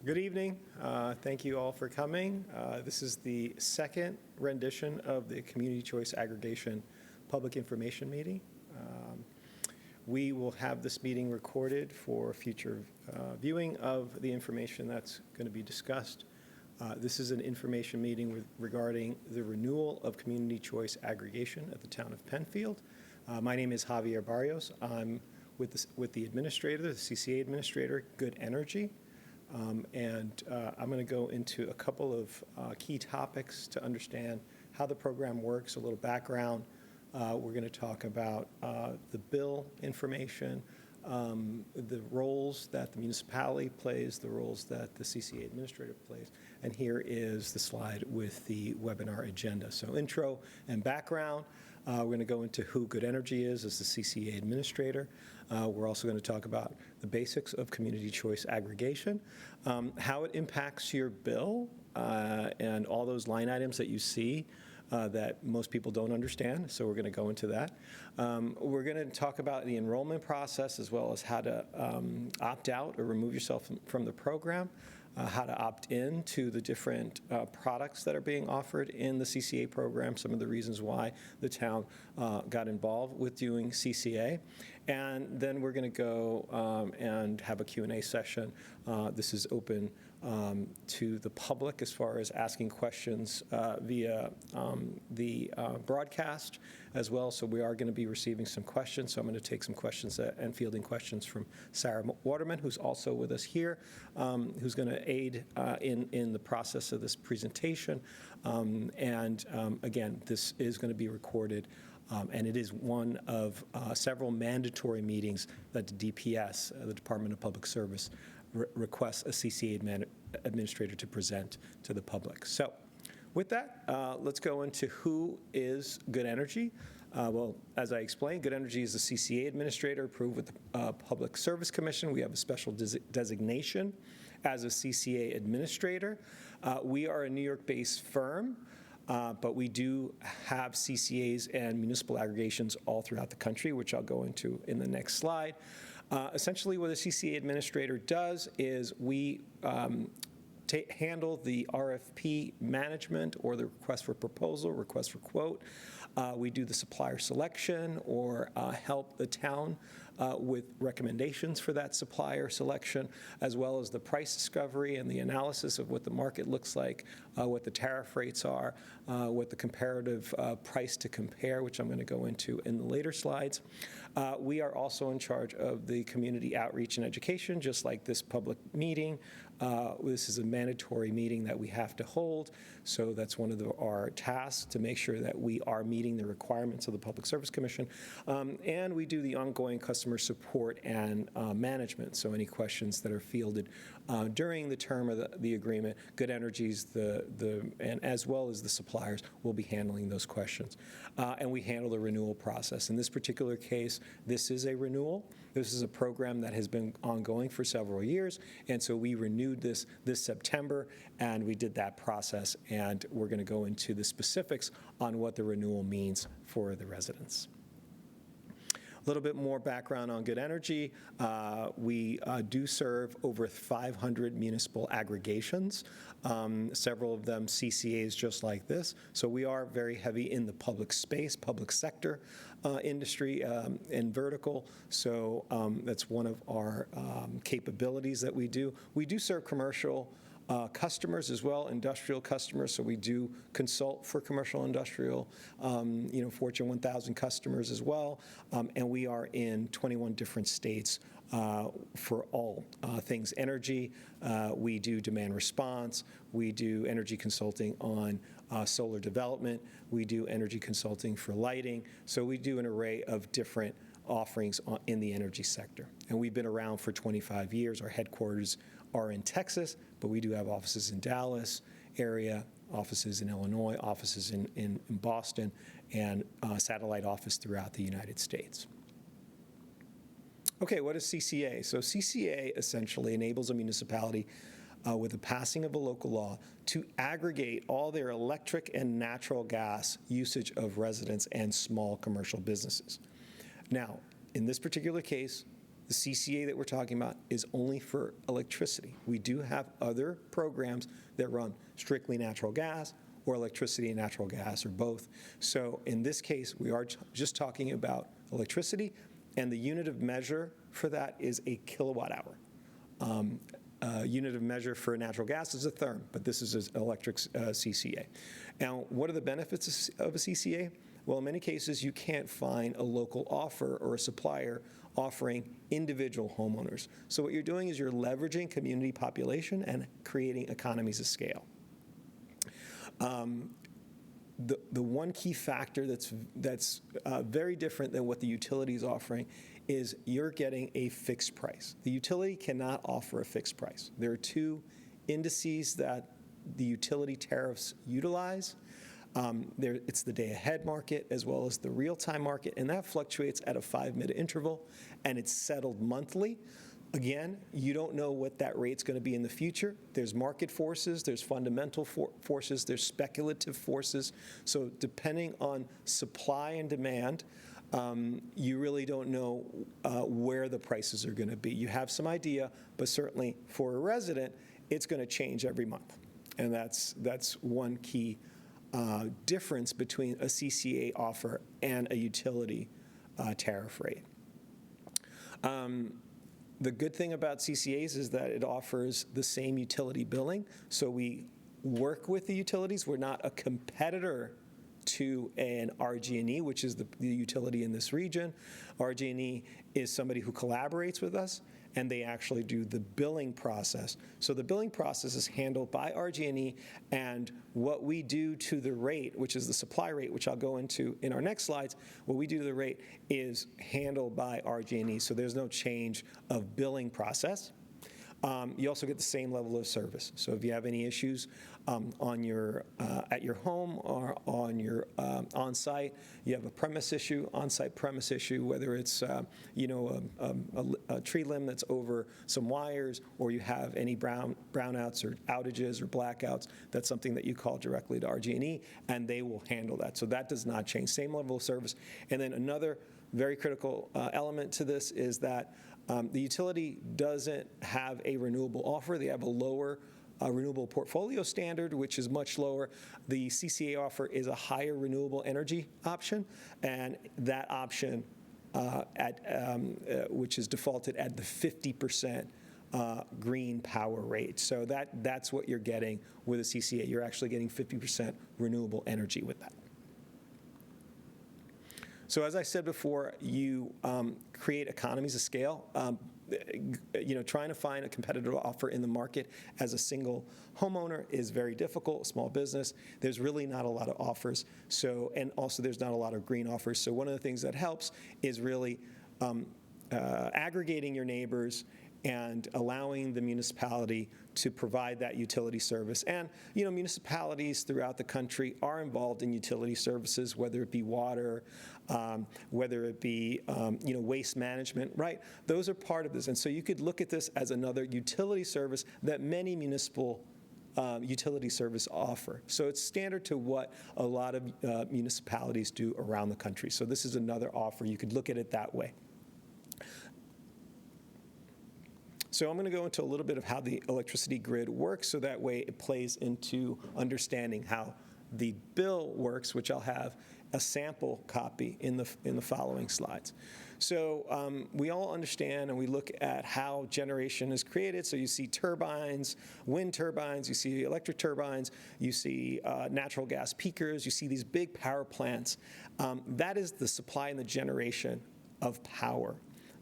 Good evening. Thank you all for coming. This is the second rendition of the Community Choice Aggregation Public Information Meeting. We will have this meeting recorded for future viewing of the information that's going to be discussed. This is an information meeting regarding the renewal of Community Choice Aggregation at the Town of Penfield. My name is Javier Barrios. I'm with the administrator, the CCA administrator, Good Energy. I'm going to go into a couple of key topics to understand how the program works, a little background. We're going to talk about the bill information, the roles that the municipality plays, the roles that the CCA administrator plays. And here is the slide with the webinar agenda. So intro and background. We're going to go into who Good Energy is as the CCA administrator. We're also going to talk about the basics of community choice aggregation, how it impacts your bill, and all those line items that you see that most people don't understand, so we're going to go into that. We're going to talk about the enrollment process as well as how to opt out or remove yourself from the program, how to opt in to the different products that are being offered in the CCA program, some of the reasons why the town got involved with doing CCA. And then we're going to go and have a Q&A session. This is open to the public as far as asking questions via the broadcast as well. So we are going to be receiving some questions. So I'm going to take some questions and fielding questions from Sarah Waterman, who's also with us here, who's going to aid in the process of this presentation. Again, this is going to be recorded. And it is one of several mandatory meetings that the DPS, the Department of Public Service, requests a CCA administrator to present to the public. So with that, let's go into who is Good Energy. Well, as I explained, Good Energy is the CCA administrator approved with the Public Service Commission. We have a special designation as a CCA administrator. We are a New York-based firm. But we do have CCAs and municipal aggregations all throughout the country, which I'll go into in the next slide. Essentially, what a CCA administrator does is we handle the RFP management or the request for proposal, request for quote. We do the supplier selection or help the town with recommendations for that supplier selection, as well as the price discovery and the analysis of what the market looks like, what the tariff rates are, what the comparative price to compare, which I'm going to go into in the later slides. We are also in charge of the community outreach and education, just like this public meeting. This is a mandatory meeting that we have to hold, so that's one of our tasks to make sure that we are meeting the requirements of the Public Service Commission. And we do the ongoing customer support and management, so any questions that are fielded during the term of the agreement, Good Energy's and as well as the suppliers will be handling those questions. And we handle the renewal process. In this particular case, this is a renewal. This is a program that has been ongoing for several years, and so we renewed this September, and we did that process, and we're going to go into the specifics on what the renewal means for the residents. A little bit more background on Good Energy. We do serve over 500 municipal aggregations, several of them CCAs just like this. So we are very heavy in the public space, public sector industry and vertical. So that's one of our capabilities that we do. We do serve commercial customers as well, industrial customers, so we do consult for commercial industrial, Fortune 1000 customers as well, and we are in 21 different states for all things energy. We do demand response, we do energy consulting on solar development, we do energy consulting for lighting, so we do an array of different offerings in the energy sector. And we've been around for 25 years. Our headquarters are in Texas, but we do have offices in Dallas area, offices in Illinois, offices in Boston, and satellite office throughout the United States. Okay, what is CCA? So CCA essentially enables a municipality with the passing of a local law to aggregate all their electric and natural gas usage of residents and small commercial businesses. Now, in this particular case, The CCA that we're talking about is only for electricity. We do have other programs that run strictly natural gas or electricity and natural gas or both. So in this case, we are just talking about electricity, and the unit of measure for that is a kilowatt hour. Unit of measure for natural gas is a therm, but this is an electric CCA. Now, what are the benefits of a CCA? Well, in many cases, you can't find a local offer or a supplier offering individual homeowners. So what you're doing is you're leveraging community population and creating economies of scale. The one key factor that's very different than what the utility is offering is you're getting a fixed price. The utility cannot offer a fixed price. There are two indices that the utility tariffs utilize. It's the day-ahead market as well as the real-time market, and that fluctuates at a 5-minute interval, and it's settled monthly. Again, you don't know what that rate's going to be in the future. There's market forces, there's fundamental forces, there's speculative forces. So depending on supply and demand, you really don't know where the prices are going to be. You have some idea, but certainly for a resident, it's going to change every month. And that's one key difference between a CCA offer and a utility tariff rate. The good thing about CCAs is that it offers the same utility billing. So we work with the utilities. We're not a competitor to an RG&E, which is the utility in this region. RG&E is somebody who collaborates with us, and they actually do the billing process. So the billing process is handled by RG&E, and what we do to the rate, which is the supply rate, which I'll go into in our next slides, what we do to the rate is handled by RG&E, so there's no change of billing process. You also get the same level of service. So if you have any issues at your home or on your on-site, you have a premise issue, on-site premise issue, whether it's a tree limb that's over some wires, or you have any brownouts or outages or blackouts, that's something that you call directly to RG&E, and they will handle that. So that does not change. Same level of service. And then another very critical element to this is that the utility doesn't have a renewable offer. They have a lower renewable portfolio standard, which is much lower. The CCA offer is a higher renewable energy option, and that option, which is defaulted at the 50% green power rate. So that's what you're getting with a CCA. You're actually getting 50% renewable energy with that. So as I said before, you create economies of scale. Trying to find a competitive offer in the market as a single homeowner is very difficult. Small business, there's really not a lot of offers. And also there's not a lot of green offers. So one of the things that helps is really aggregating your neighbors and allowing the municipality to provide that utility service. And, municipalities throughout the country are involved in utility services, whether it be water, whether it be, waste management, right? Those are part of this. And so you could look at this as another utility service that many municipal utility service offer. So it's standard to what a lot of municipalities do around the country. So this is another offer. You could look at it that way. So I'm going to go into a little bit of how the electricity grid works, so that way it plays into understanding how the bill works, which I'll have a sample copy in the following slides. So we all understand and we look at how generation is created. So you see turbines, wind turbines, you see electric turbines, you see natural gas peakers, you see these big power plants. That is the supply and the generation of power.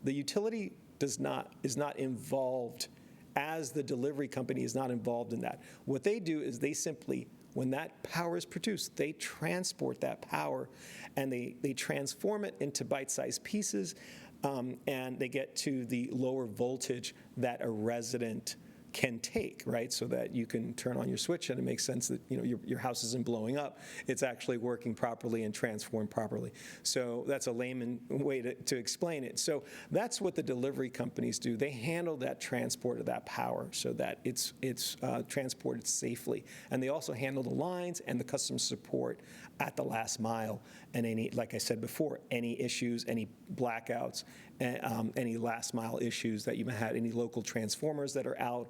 The utility is not involved, as the delivery company is not involved in that. What they do is they simply, when that power is produced, they transport that power and they transform it into bite-sized pieces, and they get to the lower voltage that a resident can take, right? So that you can turn on your switch and it makes sense that your house isn't blowing up. It's actually working properly and transformed properly. So that's a layman way to explain it. So that's what the delivery companies do. They handle that transport of that power so that it's transported safely. And they also handle the lines and the customer support at the last mile, and like I said before, any issues, any blackouts, any last mile issues that you may have, any local transformers that are out,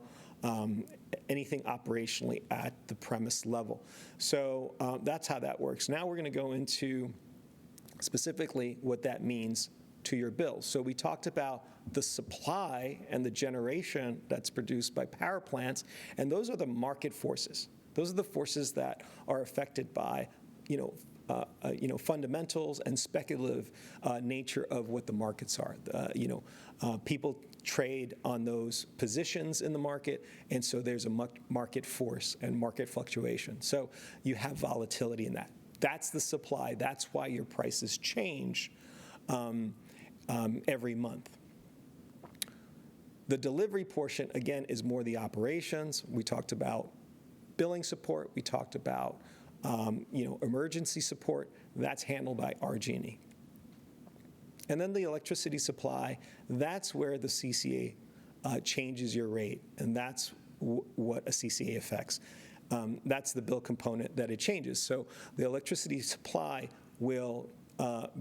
anything operationally at the premise level. So that's how that works. Now we're going to go into specifically what that means to your bill. So we talked about the supply and the generation that's produced by power plants, and those are the market forces. Those are the forces that are affected by, fundamentals and speculative nature of what the markets are. People trade on those positions in the market, and so there's a market force and market fluctuation. So you have volatility in that. That's the supply. That's why your prices change every month. The delivery portion, again, is more the operations. We talked about billing support. We talked about emergency support. That's handled by RG&E. And then the electricity supply, that's where the CCA changes your rate, and that's what a CCA affects. That's the bill component that it changes. So the electricity supply will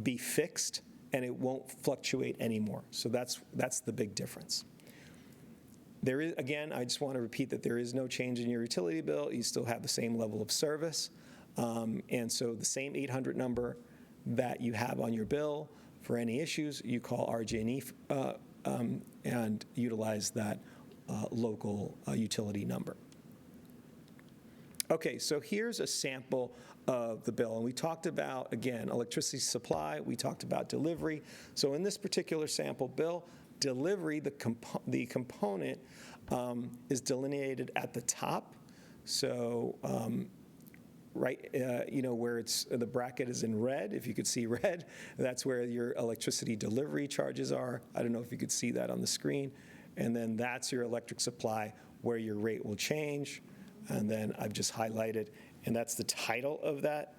be fixed, and it won't fluctuate anymore. So that's the big difference. There is, again, I just want to repeat that there is no change in your utility bill. You still have the same level of service. And so the same 800 number that you have on your bill for any issues, you call RG&E and utilize that local utility number. Okay, so here's a sample of the bill. And we talked about, again, electricity supply. We talked about delivery. So in this particular sample bill, delivery, the component is delineated at the top. So right, where it's the bracket is in red, if you could see red, that's where your electricity delivery charges are. I don't know if you could see that on the screen. And then that's your electric supply, where your rate will change. And then I've just highlighted, and that's the title of that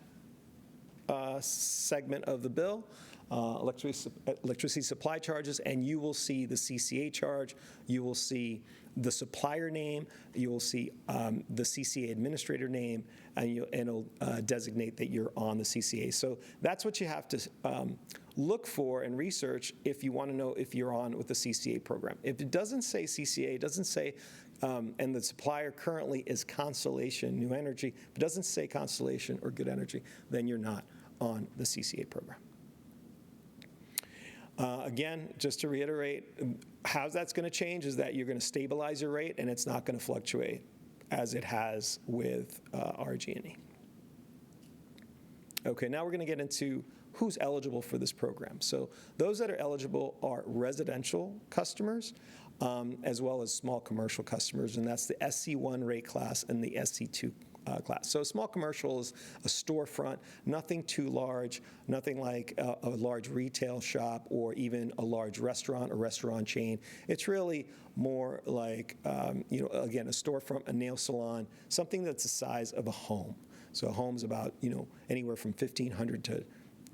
segment of the bill, electricity supply charges, and you will see the CCA charge. You will see the supplier name. You will see the CCA administrator name, and it'll designate that you're on the CCA. So that's what you have to look for and research if you want to know if you're on with the CCA program. If it doesn't say CCA, it doesn't say, and the supplier currently is Constellation New Energy, if it doesn't say Constellation or Good Energy, then you're not on the CCA program. Again, just to reiterate, how that's going to change is that you're going to stabilize your rate, and it's not going to fluctuate as it has with RG&E. Okay, now we're going to get into who's eligible for this program. So those that are eligible are residential customers, as well as small commercial customers, and that's the SC1 rate class and the SC2 class. So small commercial is a storefront, nothing too large, nothing like a large retail shop or even a large restaurant or restaurant chain. It's really more like, again, a storefront, a nail salon, something that's the size of a home. So a home's about, anywhere from 1,500 to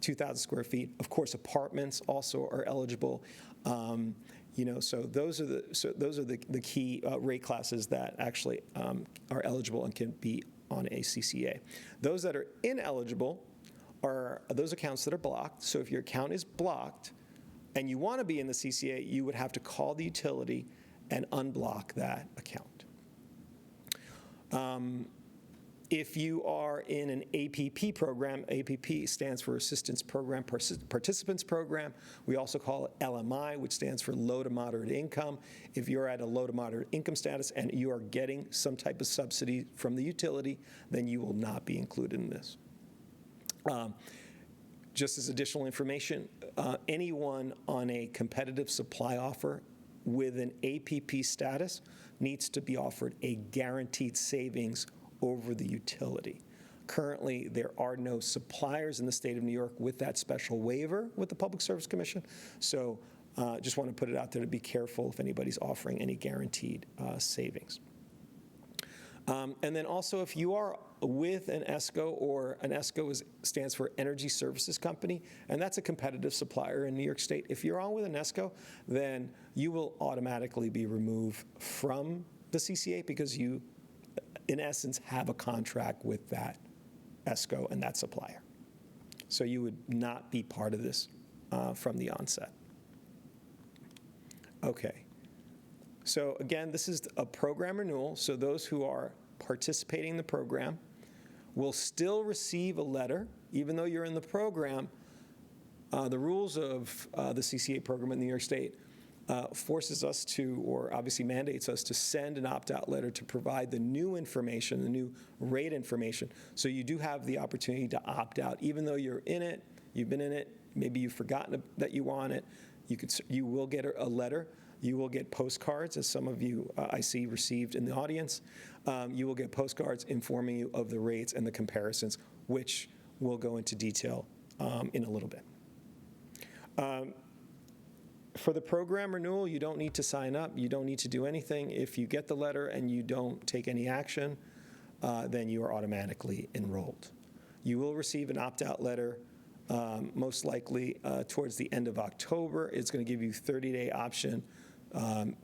2,000 square feet. Of course, apartments also are eligible. So those are the key rate classes that actually are eligible and can be on a CCA. Those that are ineligible are those accounts that are blocked. So if your account is blocked and you want to be in the CCA, you would have to call the utility and unblock that account. If you are in an APP program, APP stands for Assistance Program Participants Program. We also call it LMI, which stands for Low to Moderate Income. If you're at a low to moderate income status and you are getting some type of subsidy from the utility, then you will not be included in this. Just as additional information, anyone on a competitive supply offer with an APP status needs to be offered a guaranteed savings over the utility. Currently, there are no suppliers in the state of New York with that special waiver with the Public Service Commission. So just want to put it out there to be careful if anybody's offering any guaranteed savings. And then also, if you are with an ESCO, or an ESCO stands for Energy Services Company, and that's a competitive supplier in New York State. If you're on with an ESCO, then you will automatically be removed from the CCA because you, in essence, have a contract with that ESCO and that supplier. So you would not be part of this from the onset. Okay. So again, this is a program renewal, so those who are participating in the program will still receive a letter, even though you're in the program. The rules of the CCA program in New York State forces us to, or obviously mandates us to send an opt-out letter to provide the new information, the new rate information. So you do have the opportunity to opt out, even though you're in it, you've been in it, maybe you've forgotten that you want it. You will get a letter. You will get postcards, as some of you I see received in the audience. You will get postcards informing you of the rates and the comparisons, which we'll go into detail in a little bit. For the program renewal, you don't need to sign up. You don't need to do anything. If you get the letter and you don't take any action, then you are automatically enrolled. You will receive an opt-out letter most likely towards the end of October. It's going to give you a 30-day option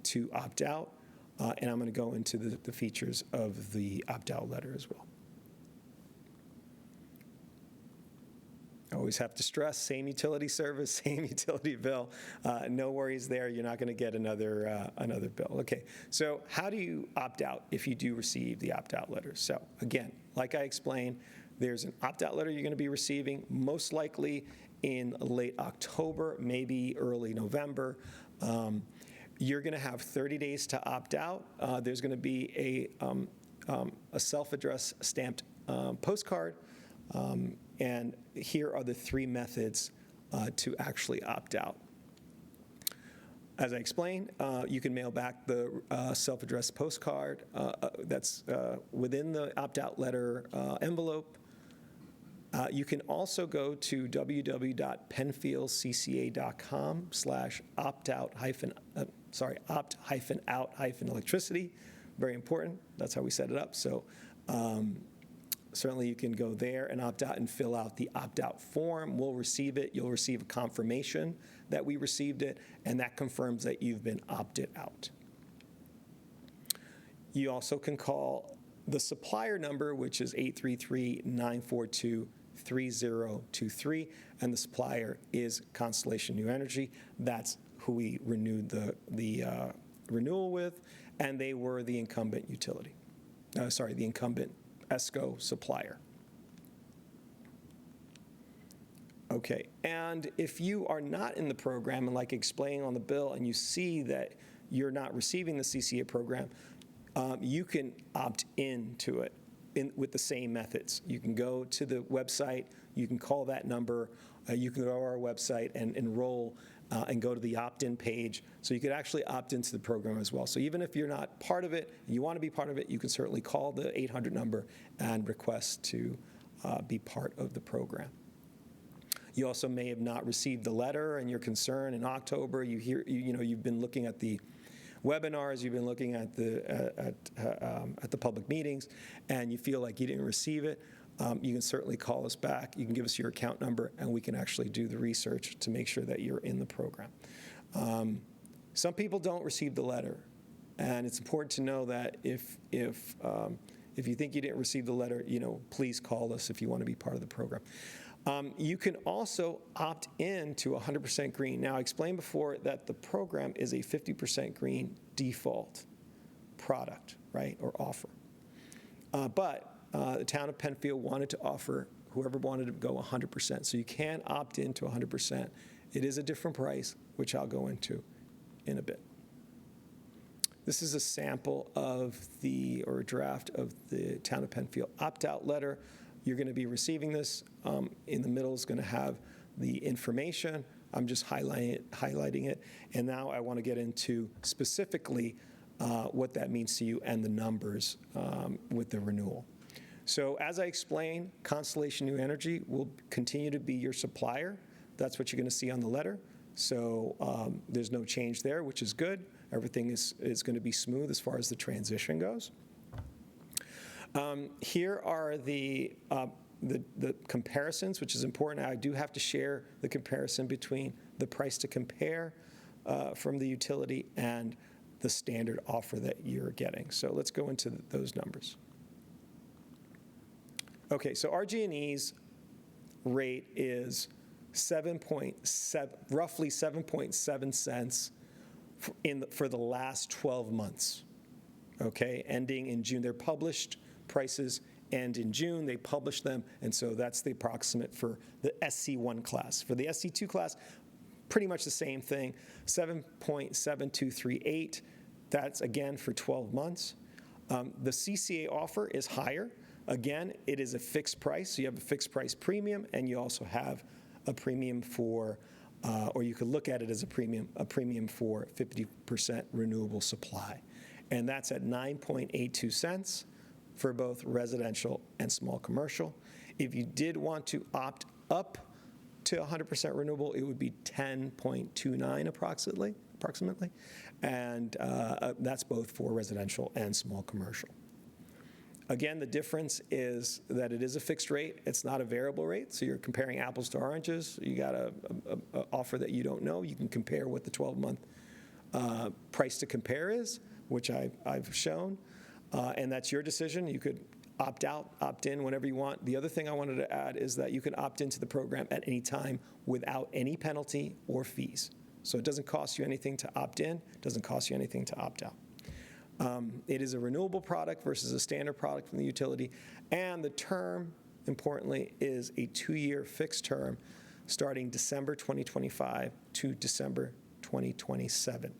to opt out, and I'm going to go into the features of the opt-out letter as well. I always have to stress, same utility service, same utility bill. No worries there. You're not going to get another bill. Okay, so how do you opt out if you do receive the opt-out letter? So again, like I explained, there's an opt-out letter you're going to be receiving, most likely in late October, maybe early November. You're going to have 30 days to opt out. There's going to be a self-addressed stamped postcard. And here are the three methods to actually opt out. As I explained, you can mail back the self-addressed postcard that's within the opt-out letter envelope. You can also go to www.penfieldcca.com/opt-out-electricity. Very important. That's how we set it up. So certainly you can go there and opt out and fill out the opt-out form. We'll receive it. You'll receive a confirmation that we received it, and that confirms that you've been opted out. You also can call the supplier number, which is 833-942-3023, and the supplier is Constellation New Energy. That's who we renewed the renewal with, and they were the incumbent utility. The incumbent ESCO supplier. Okay, and if you are not in the program, and like explained on the bill, and you see that you're not receiving the CCA program, you can opt into it with the same methods. You can go to the website, you can call that number, you can go to our website and enroll and go to the opt-in page. So you could actually opt into the program as well. So even if you're not part of it, you want to be part of it, you can certainly call the 800 number and request to be part of the program. You also may have not received the letter and you're concerned in October. You've been looking at the webinars, you've been looking at the public meetings, and you feel like you didn't receive it. You can certainly call us back. You can give us your account number, and we can actually do the research to make sure that you're in the program. Some people don't receive the letter, and it's important to know that if you think you didn't receive the letter, please call us if you want to be part of the program. You can also opt in to 100% green. Now, I explained before that the program is a 50% green default product, right, or offer. But the town of Penfield wanted to offer whoever wanted to go 100%. So you can opt in to 100%. It is a different price, which I'll go into in a bit. This is a sample of or a draft of the town of Penfield opt-out letter. You're going to be receiving this. In the middle is going to have the information. I'm just highlighting it. And now I want to get into specifically what that means to you and the numbers with the renewal. So as I explained, Constellation New Energy will continue to be your supplier. That's what you're going to see on the letter. So there's no change there, which is good. Everything is going to be smooth as far as the transition goes. Here are the comparisons, which is important. I do have to share the comparison between the price to compare from the utility and the standard offer that you're getting. So let's go into those numbers. Okay, so RG&E's rate is roughly 7.7 cents for the last 12 months, okay, ending in June. They're published prices end in June. They publish them, and so that's the approximate for the SC1 class. For the SC2 class, pretty much the same thing, 7.7238. That's, again, for 12 months. The CCA offer is higher. Again, it is a fixed price, so you have a fixed price premium, and you also have a premium for, or you could look at it as a premium for 50% renewable supply. And that's at 9.82 cents for both residential and small commercial. If you did want to opt up to 100% renewable, it would be 10.29 approximately, and that's both for residential and small commercial. Again, the difference is that it is a fixed rate. It's not a variable rate, so you're comparing apples to oranges. You got an offer that you don't know. You can compare what the 12-month price to compare is, which I've shown, and that's your decision. You could opt out, opt in whenever you want. The other thing I wanted to add is that you can opt into the program at any time without any penalty or fees. So it doesn't cost you anything to opt in, it doesn't cost you anything to opt out. It is a renewable product versus a standard product from the utility, and the term, importantly, is a 2-year fixed term starting December 2025 to December 2027.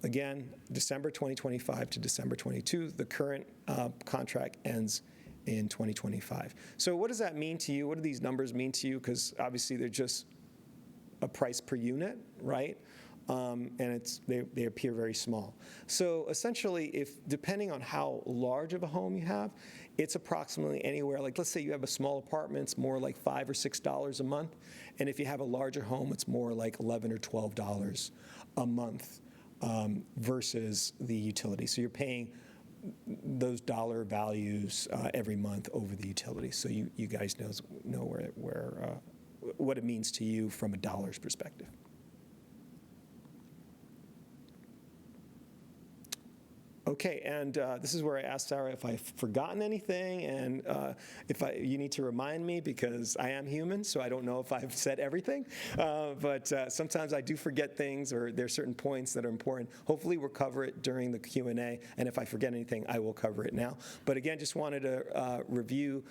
Again, December 2025 to December 22, the current contract ends in 2025. So what does that mean to you? What do these numbers mean to you? Because obviously they're just a price per unit, right? And they appear very small. So essentially, depending on how large of a home you have, it's approximately anywhere, like let's say you have a small apartment, it's more like $5 or $6 a month. And if you have a larger home, it's more like $11 or $12 a month versus the utility. So you're paying those dollar values every month over the utility. So you guys know where what it means to you from a dollars perspective. Okay, and this is where I asked Sarah if I've forgotten anything, and you need to remind me because I am human, so I don't know if I've said everything. But sometimes I do forget things, or there are certain points that are important. Hopefully we'll cover it during the Q&A, and if I forget anything, I will cover it now. But again, just wanted to review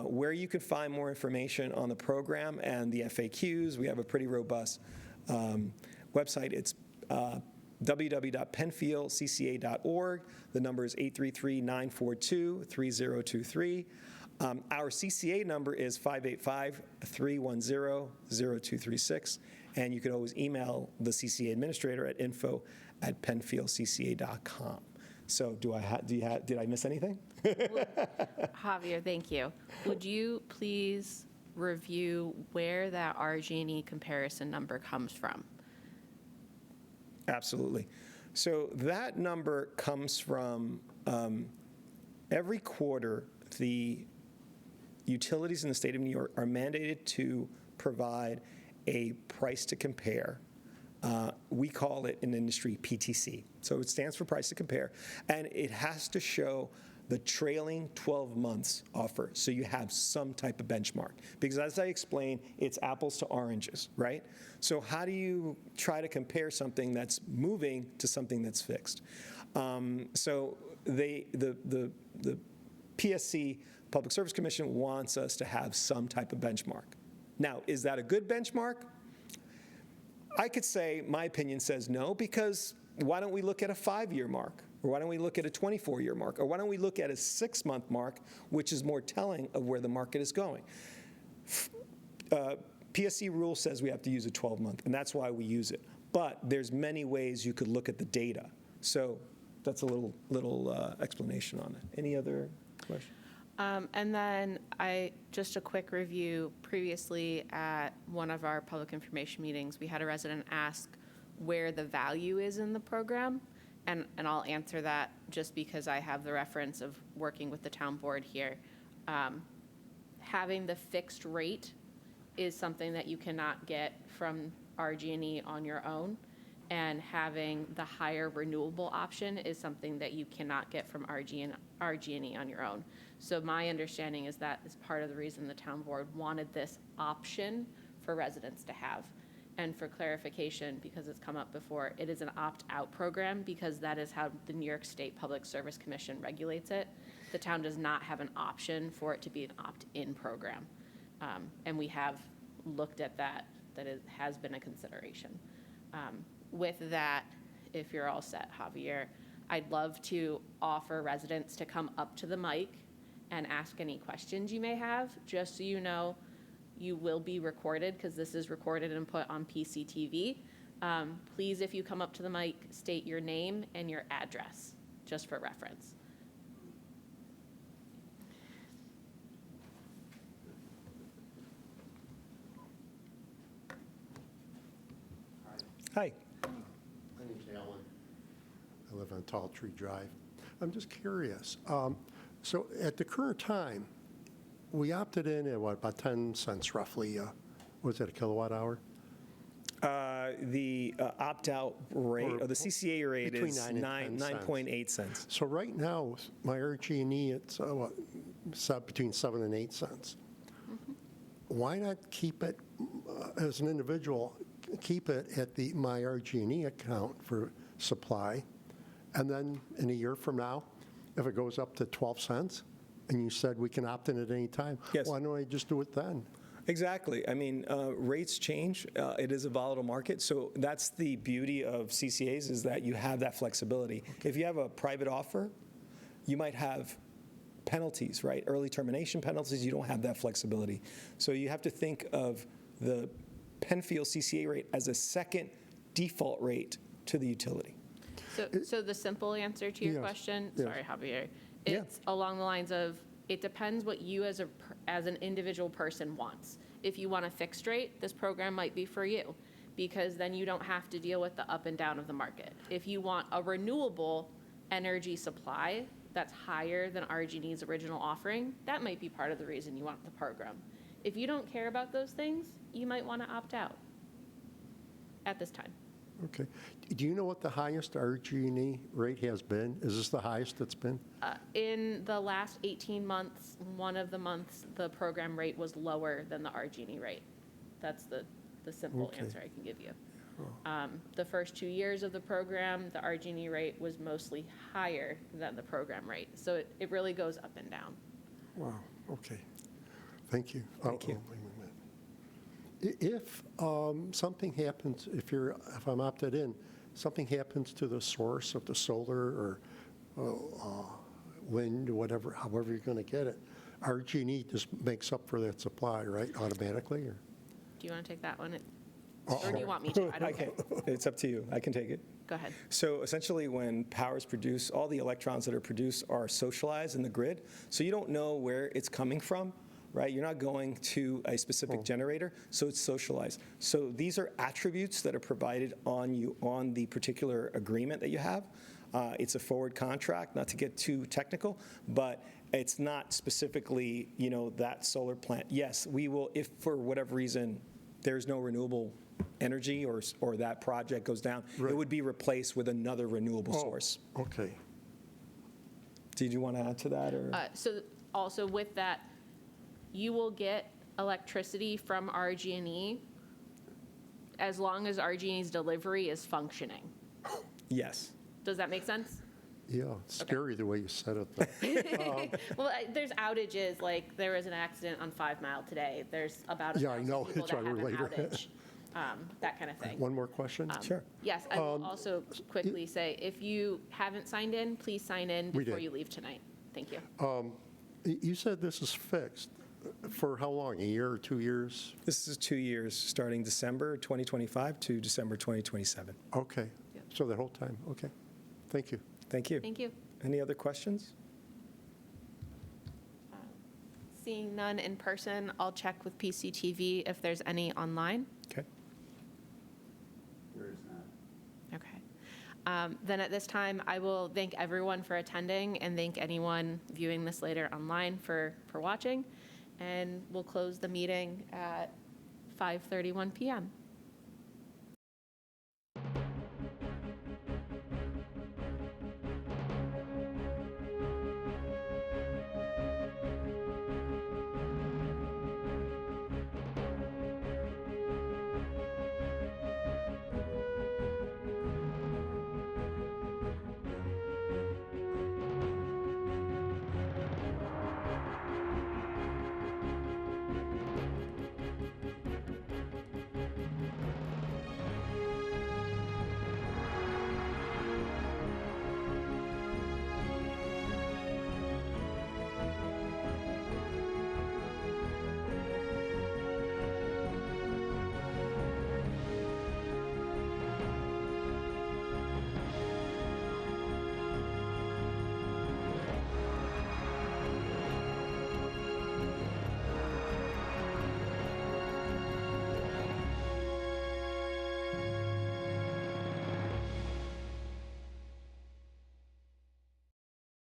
where you can find more information on the program and the FAQs. We have a pretty robust website. It's www.penfieldcca.org. The number is 833-942-3023. Our CCA number is 585-310-0236. And you can always email the CCA administrator at info@penfieldcca.com. So did I miss anything? Javier, thank you. Would you please review where that RG&E comparison number comes from? Absolutely. So that number comes from every quarter, the utilities in the state of New York are mandated to provide a price to compare. We call it in industry PTC. So it stands for price to compare. And it has to show the trailing 12 months offer, so you have some type of benchmark. Because as I explained, it's apples to oranges, right? So how do you try to compare something that's moving to something that's fixed? So the PSC, Public Service Commission, wants us to have some type of benchmark. Now, is that a good benchmark? I could say, my opinion says no, because why don't we look at a 5-year mark? Or why don't we look at a 24-year mark? Or why don't we look at a 6-month mark, which is more telling of where the market is going? PSC rule says we have to use a 12-month, and that's why we use it. But there's many ways you could look at the data. So that's a little explanation on it. Any other questions? And then just a quick review. Previously at one of our public information meetings, we had a resident ask where the value is in the program. And I'll answer that just because I have the reference of working with the town board here. Having the fixed rate is something that you cannot get from RG&E on your own. And having the higher renewable option is something that you cannot get from RG&E on your own. So my understanding is that is part of the reason the town board wanted this option for residents to have. And for clarification, because it's come up before, it is an opt-out program because that is how the New York State Public Service Commission regulates it. The town does not have an option for it to be an opt-in program. And we have looked at that it has been a consideration. With that, if you're all set, Javier, I'd love to offer residents to come up to the mic and ask any questions you may have, just so you know you will be recorded, because this is recorded and put on PCTV. Please, if you come up to the mic, state your name and your address, just for reference. Hi. My name's Alan. I live on Tall Tree Drive. I'm just curious. So at the current time, we opted in at what, about 10 cents roughly? Was that a kilowatt hour? The opt-out rate, or the CCA rate Between is 9 and 10 cents. 9.8 cents. So right now, my RG&E, it's between 7 and 8 cents. Why not keep it, as an individual, keep it at my RG&E account for supply, and then in a year from now, if it goes up to 12 cents, and you said we can opt in at any time, Yes. why don't I just do it then? Exactly. I mean, rates change. It is a volatile market. So that's the beauty of CCAs, is that you have that flexibility. If you have a private offer, you might have penalties, right? Early termination penalties. You don't have that flexibility. So you have to think of the Penfield CCA rate as a second default rate to the utility. So the simple answer to your Yes, question, yes. sorry, Javier, Yeah. it's along the lines of, it depends what you as an individual person wants. If you want a fixed rate, this program might be for you, because then you don't have to deal with the up and down of the market. If you want a renewable energy supply that's higher than RG&E's original offering, that might be part of the reason you want the program. If you don't care about those things, you might want to opt out at this time. Okay. Do you know what the highest RG&E rate has been? Is this the highest it's been? In the last 18 months, one of the months, the program rate was lower than the RG&E rate. That's the simple Okay. answer I can give you. The first 2 years of the program, the RG&E rate was mostly higher than the program rate. So it really goes up and down. Wow, okay. Thank you. Thank you. Wait a minute. If something happens, if I'm opted in, something happens to the source of the solar or wind, whatever, however you're going to get it, RG&E just makes up for that supply, right, automatically? Or? Do you want to take that one? Or do you want me to? I don't care. It's up to you. I can take it. Go ahead. So essentially, when power is produced, all the electrons that are produced are socialized in the grid. So you don't know where it's coming from, right? You're not going to a specific generator, so it's socialized. So these are attributes that are provided on you on the particular agreement that you have. It's a forward contract, not to get too technical, but it's not specifically, that solar plant. Yes, we will, if for whatever reason there's no renewable energy or that project goes down, Right. it would be replaced with another renewable source. Okay. Did you want to add to that? Or? So also with that, you will get electricity from RG&E as long as RG&E's delivery is functioning. Yes. Does that make sense? Yeah, it's scary the way you said it. Though. Well, there's outages, like there was an accident on 5 Mile today. There's about Yeah, I 1,000 know. people That's that why have we're an later. outage, that kind of thing. One more question? Sure. Yes, I will also quickly say, if you haven't signed in, please sign in We before did. you leave tonight. Thank you. You said this is fixed. For how long? A year or 2 years? This is 2 years, starting December 2025 to December 2027. Okay. Yep. So the whole time. Okay. Thank you. Thank you. Thank you. Any other questions? Seeing none in person, I'll check with PCTV if there's any online. Okay. There is not. Okay. Then at this time, I will thank everyone for attending and thank anyone viewing this later online for watching. And we'll close the meeting at 5:31 p.m.